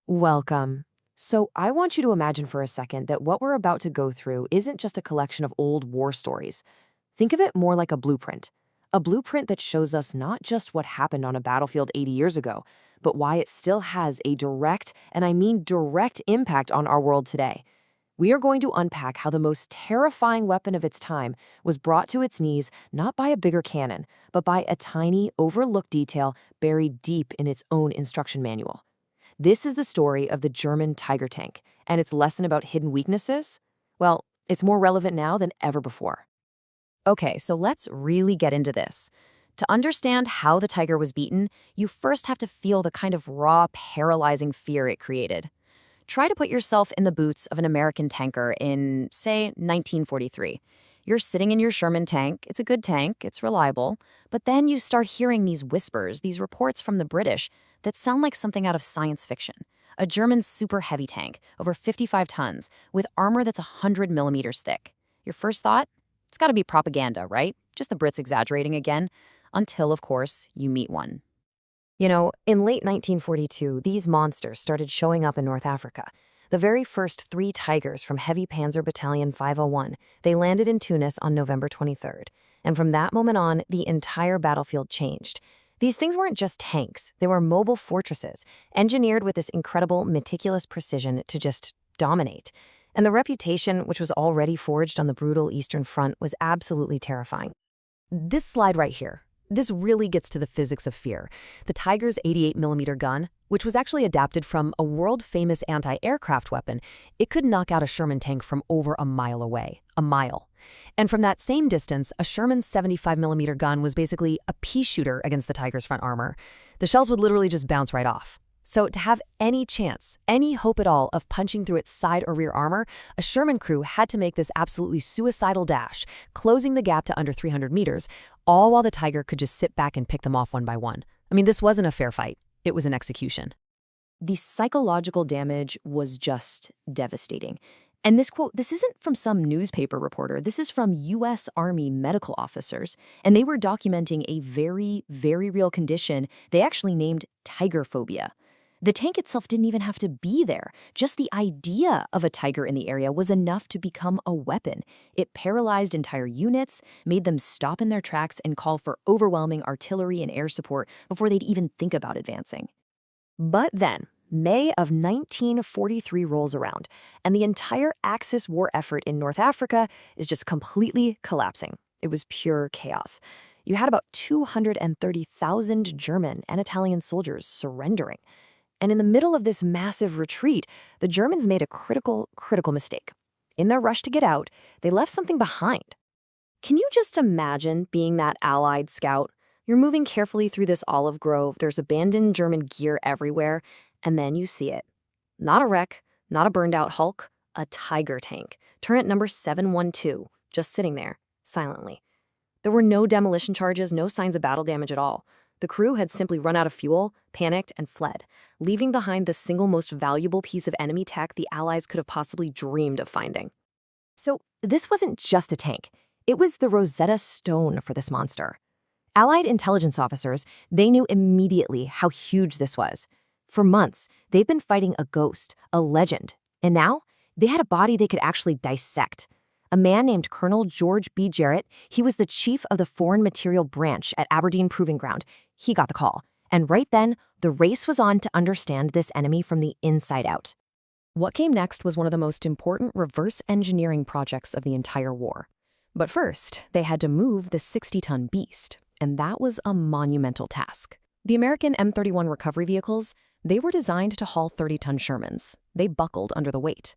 Welcome. So, I want you to imagine for a second that what we're about to go through isn't just a collection of old war stories. Think of it more like a blueprint that shows us not just what happened on a battlefield 80 years ago, but why it still has a direct, and I mean direct, impact on our world today. We are going to unpack how the most terrifying weapon of its time was brought to its knees not by a bigger cannon, but by a tiny, overlooked detail buried deep in its own instruction manual. This is the story of the German Tiger tank, and its lesson about hidden weaknesses? Well, it's more relevant now than ever before. Okay, so let's really get into this. To understand how the tiger was beaten, you first have to feel the kind of raw, paralyzing fear it created. Try to put yourself in the boots of an American tanker in, say, 1943. You're sitting in your Sherman tank. It's a good tank, it's reliable. But then you start hearing these whispers, these reports from the British that sound like something out of science fiction. A German super heavy tank, over 55 tons, with armor that's 100 millimeters thick. Your first thought? It's got to be propaganda, right? Just the Brits exaggerating again. Until, of course, you meet one. In late 1942, these monsters started showing up in North Africa. The very first three Tigers from Heavy Panzer Battalion 501, they landed in Tunis on November 23rd. And from that moment on, the entire battlefield changed. These things weren't just tanks, they were mobile fortresses, engineered with this incredible, meticulous precision to just dominate. And the reputation, which was already forged on the brutal Eastern Front, was absolutely terrifying. This slide right here, this really gets to the physics of fear. The Tiger's 88mm gun, which was actually adapted from a world-famous anti-aircraft weapon, it could knock out a Sherman tank from over a mile away. A mile. And from that same distance, a Sherman's 75mm gun was basically a pea shooter against the Tiger's front armor. The shells would literally just bounce right off. So to have any chance, any hope at all of punching through its side or rear armor, a Sherman crew had to make this absolutely suicidal dash, closing the gap to under 300 meters, all while the Tiger could just sit back and pick them off one by one. I mean, this wasn't a fair fight. It was an execution. The psychological damage was just devastating. And this quote, this isn't from some newspaper reporter. This is from U.S. Army medical officers. And they were documenting a very, very real condition they actually named tiger phobia. The tank itself didn't even have to be there. Just the idea of a tiger in the area was enough to become a weapon. It paralyzed entire units, made them stop in their tracks and call for overwhelming artillery and air support before they'd even think about advancing. But then, May of 1943 rolls around, and the entire Axis war effort in North Africa is just completely collapsing. It was pure chaos. You had about 230,000 German and Italian soldiers surrendering. And in the middle of this massive retreat, the Germans made a critical mistake. In their rush to get out, they left something behind. Can you just imagine being that Allied scout? You're moving carefully through this olive grove, there's abandoned German gear everywhere, and then you see it. Not a wreck, not a burned-out Hulk, a Tiger tank, turret number 712, just sitting there, silently. There were no demolition charges, no signs of battle damage at all. The crew had simply run out of fuel, panicked, and fled, leaving behind the single most valuable piece of enemy tech the Allies could have possibly dreamed of finding. So this wasn't just a tank. It was the Rosetta Stone for this monster. Allied intelligence officers, they knew immediately how huge this was. For months, they've been fighting a ghost, a legend, and now they had a body they could actually dissect. A man named Colonel George B. Jarrett, he was the chief of the Foreign Material Branch at Aberdeen Proving Ground. He got the call. And right then, the race was on to understand this enemy from the inside out. What came next was one of the most important reverse engineering projects of the entire war. But first, they had to move the 60-ton beast, and that was a monumental task. The American M31 recovery vehicles, they were designed to haul 30-ton Shermans. They buckled under the weight.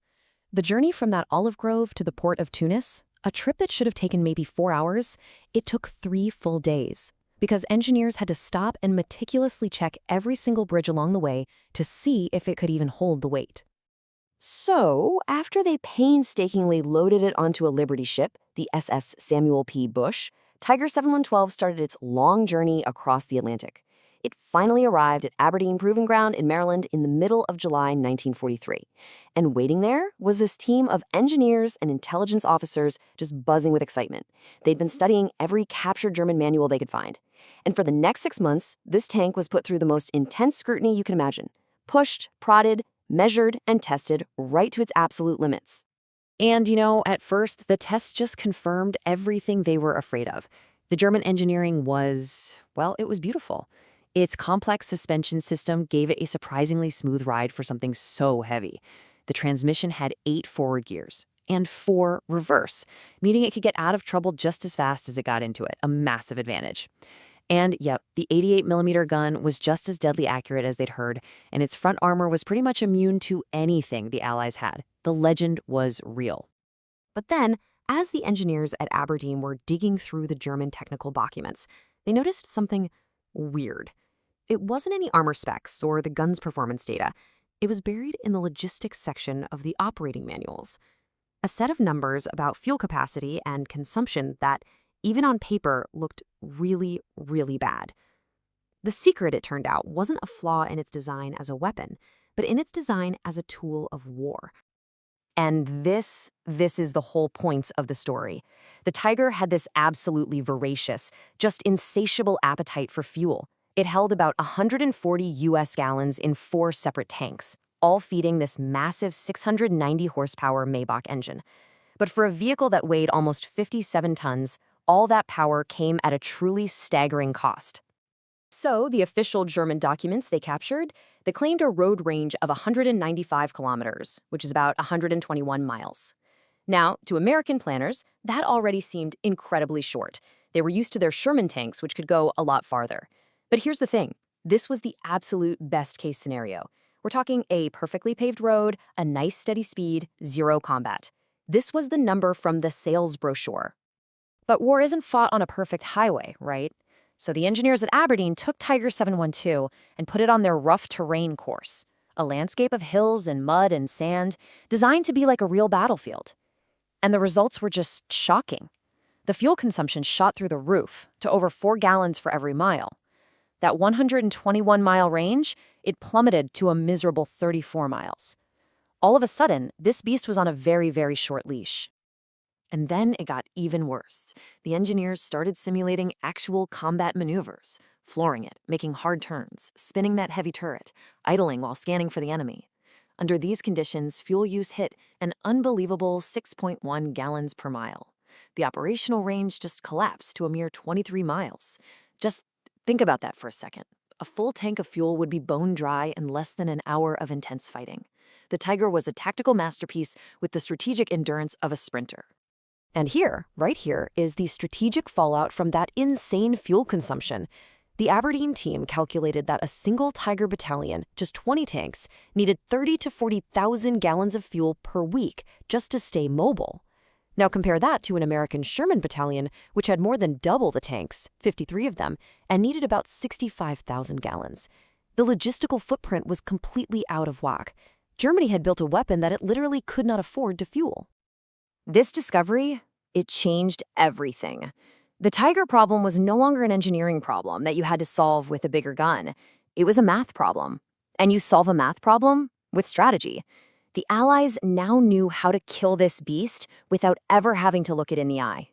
The journey from that olive grove to the port of Tunis, a trip that should have taken maybe 4 hours, it took 3 full days, because engineers had to stop and meticulously check every single bridge along the way to see if it could even hold the weight. So, after they painstakingly loaded it onto a Liberty ship, the SS Samuel P. Bush, Tiger 7112 started its long journey across the Atlantic. It finally arrived at Aberdeen Proving Ground in Maryland in the middle of July 1943. And waiting there was this team of engineers and intelligence officers just buzzing with excitement. They'd been studying every captured German manual they could find. And for the next 6 months, this tank was put through the most intense scrutiny you can imagine. Pushed, prodded, measured and tested right to its absolute limits. And, at first, the tests just confirmed everything they were afraid of. The German engineering was, well, it was beautiful. Its complex suspension system gave it a surprisingly smooth ride for something so heavy. The transmission had 8 forward gears and 4 reverse, meaning it could get out of trouble just as fast as it got into it, a massive advantage. And yep, the 88mm gun was just as deadly accurate as they'd heard, and its front armor was pretty much immune to anything the Allies had. The legend was real. But then, as the engineers at Aberdeen were digging through the German technical documents, they noticed something weird. It wasn't any armor specs or the gun's performance data. It was buried in the logistics section of the operating manuals. A set of numbers about fuel capacity and consumption that, even on paper, looked really, really bad. The secret, it turned out, wasn't a flaw in its design as a weapon, but in its design as a tool of war. And this is the whole point of the story. The Tiger had this absolutely voracious, just insatiable appetite for fuel. It held about 140 US gallons in 4 separate tanks, all feeding this massive 690 horsepower Maybach engine. But for a vehicle that weighed almost 57 tons, all that power came at a truly staggering cost. So, the official German documents they captured, they claimed a road range of 195 kilometers, which is about 121 miles. Now, to American planners, that already seemed incredibly short. They were used to their Sherman tanks, which could go a lot farther. But here's the thing. This was the absolute best-case scenario. We're talking a perfectly paved road, a nice steady speed, 0 combat. This was the number from the sales brochure. But war isn't fought on a perfect highway, right? So the engineers at Aberdeen took Tiger 712 and put it on their rough terrain course, a landscape of hills and mud and sand designed to be like a real battlefield. And the results were just shocking. The fuel consumption shot through the roof to over 4 gallons for every mile. That 121-mile range, it plummeted to a miserable 34 miles. All of a sudden, this beast was on a very, very short leash. And then it got even worse. The engineers started simulating actual combat maneuvers, flooring it, making hard turns, spinning that heavy turret, idling while scanning for the enemy. Under these conditions, fuel use hit an unbelievable 6.1 gallons per mile. The operational range just collapsed to a mere 23 miles. Just think about that for a second. A full tank of fuel would be bone dry in less than an hour of intense fighting. The Tiger was a tactical masterpiece with the strategic endurance of a sprinter. And here, right here, is the strategic fallout from that insane fuel consumption. The Aberdeen team calculated that a single Tiger battalion, just 20 tanks, needed 30 to 40,000 gallons of fuel per week just to stay mobile. Now compare that to an American Sherman battalion, which had more than double the tanks, 53 of them, and needed about 65,000 gallons. The logistical footprint was completely out of whack. Germany had built a weapon that it literally could not afford to fuel. This discovery, it changed everything. The Tiger problem was no longer an engineering problem that you had to solve with a bigger gun. It was a math problem. And you solve a math problem with strategy. The Allies now knew how to kill this beast without ever having to look it in the eye.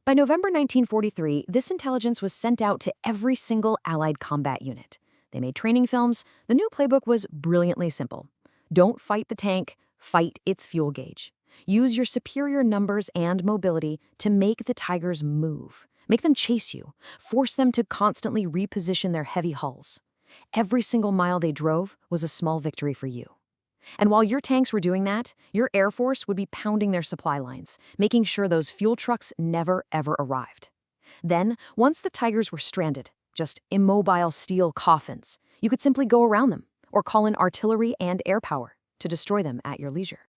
By November 1943, this intelligence was sent out to every single Allied combat unit. They made training films. The new playbook was brilliantly simple. Don't fight the tank, fight its fuel gauge. Use your superior numbers and mobility to make the Tigers move. Make them chase you. Force them to constantly reposition their heavy hulls. Every single mile they drove was a small victory for you. And while your tanks were doing that, your Air Force would be pounding their supply lines, making sure those fuel trucks never, ever arrived. Then, once the Tigers were stranded, just immobile steel coffins, you could simply go around them or call in artillery and air power to destroy them at your leisure.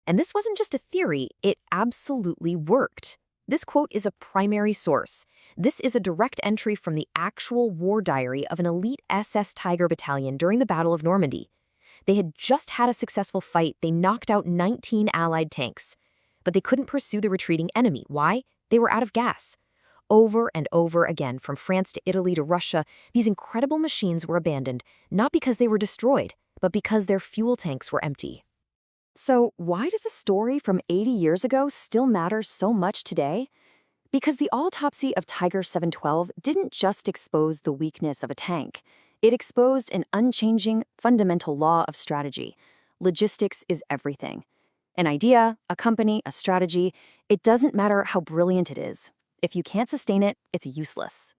And this wasn't just a theory, it absolutely worked. This quote is a primary source. This is a direct entry from the actual war diary of an elite SS Tiger battalion during the Battle of Normandy. They had just had a successful fight. They knocked out 19 Allied tanks. But they couldn't pursue the retreating enemy. Why? They were out of gas. Over and over again, from France to Italy to Russia, these incredible machines were abandoned, not because they were destroyed, but because their fuel tanks were empty. So why does a story from 80 years ago still matter so much today? Because the autopsy of Tiger 712 didn't just expose the weakness of a tank. It exposed an unchanging, fundamental law of strategy. logistics is everything. An idea, a company, a strategy, it doesn't matter how brilliant it is. If you can't sustain it, it's useless.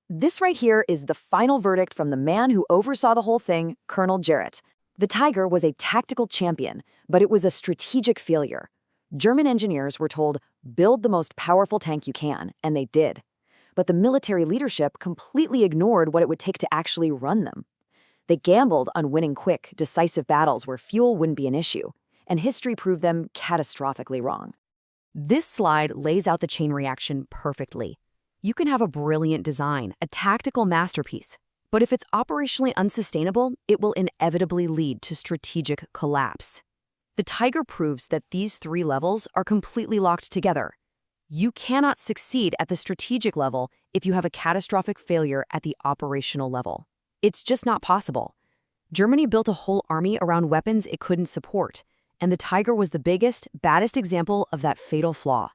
This right here is the final verdict from the man who oversaw the whole thing, Colonel Jarrett. The Tiger was a tactical champion, but it was a strategic failure. German engineers were told, build the most powerful tank you can, and they did. But the military leadership completely ignored what it would take to actually run them. They gambled on winning quick, decisive battles where fuel wouldn't be an issue, and history proved them catastrophically wrong. This slide lays out the chain reaction perfectly. You can have a brilliant design, a tactical masterpiece, but if it's operationally unsustainable, it will inevitably lead to strategic collapse. The Tiger proves that these three levels are completely locked together. You cannot succeed at the strategic level if you have a catastrophic failure at the operational level. It's just not possible. Germany built a whole army around weapons it couldn't support, and the Tiger was the biggest, baddest example of that fatal flaw.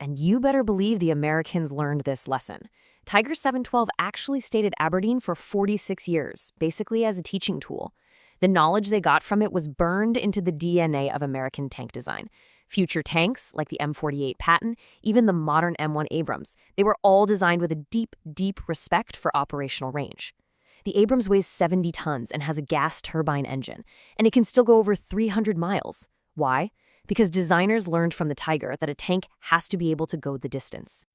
And you better believe the Americans learned this lesson. Tiger 712 actually stayed at Aberdeen for 46 years, basically as a teaching tool. The knowledge they got from it was burned into the DNA of American tank design. Future tanks, like the M48 Patton, even the modern M1 Abrams, they were all designed with a deep, deep respect for operational range. The Abrams weighs 70 tons and has a gas turbine engine, and it can still go over 300 miles. Why? Because designers learned from the Tiger that a tank has to be able to go the distance.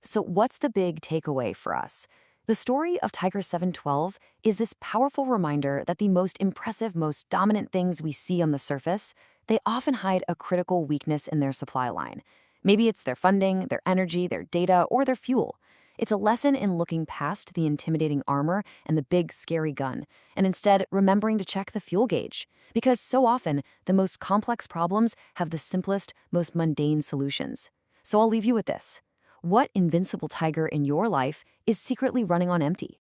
So what's the big takeaway for us? The story of Tiger 712 is this powerful reminder that the most impressive, most dominant things we see on the surface, they often hide a critical weakness in their supply line. Maybe it's their funding, their energy, their data, or their fuel. It's a lesson in looking past the intimidating armor and the big, scary gun, and instead remembering to check the fuel gauge. Because so often, the most complex problems have the simplest, most mundane solutions. So I'll leave you with this. What invincible Tiger in your life is secretly running on empty?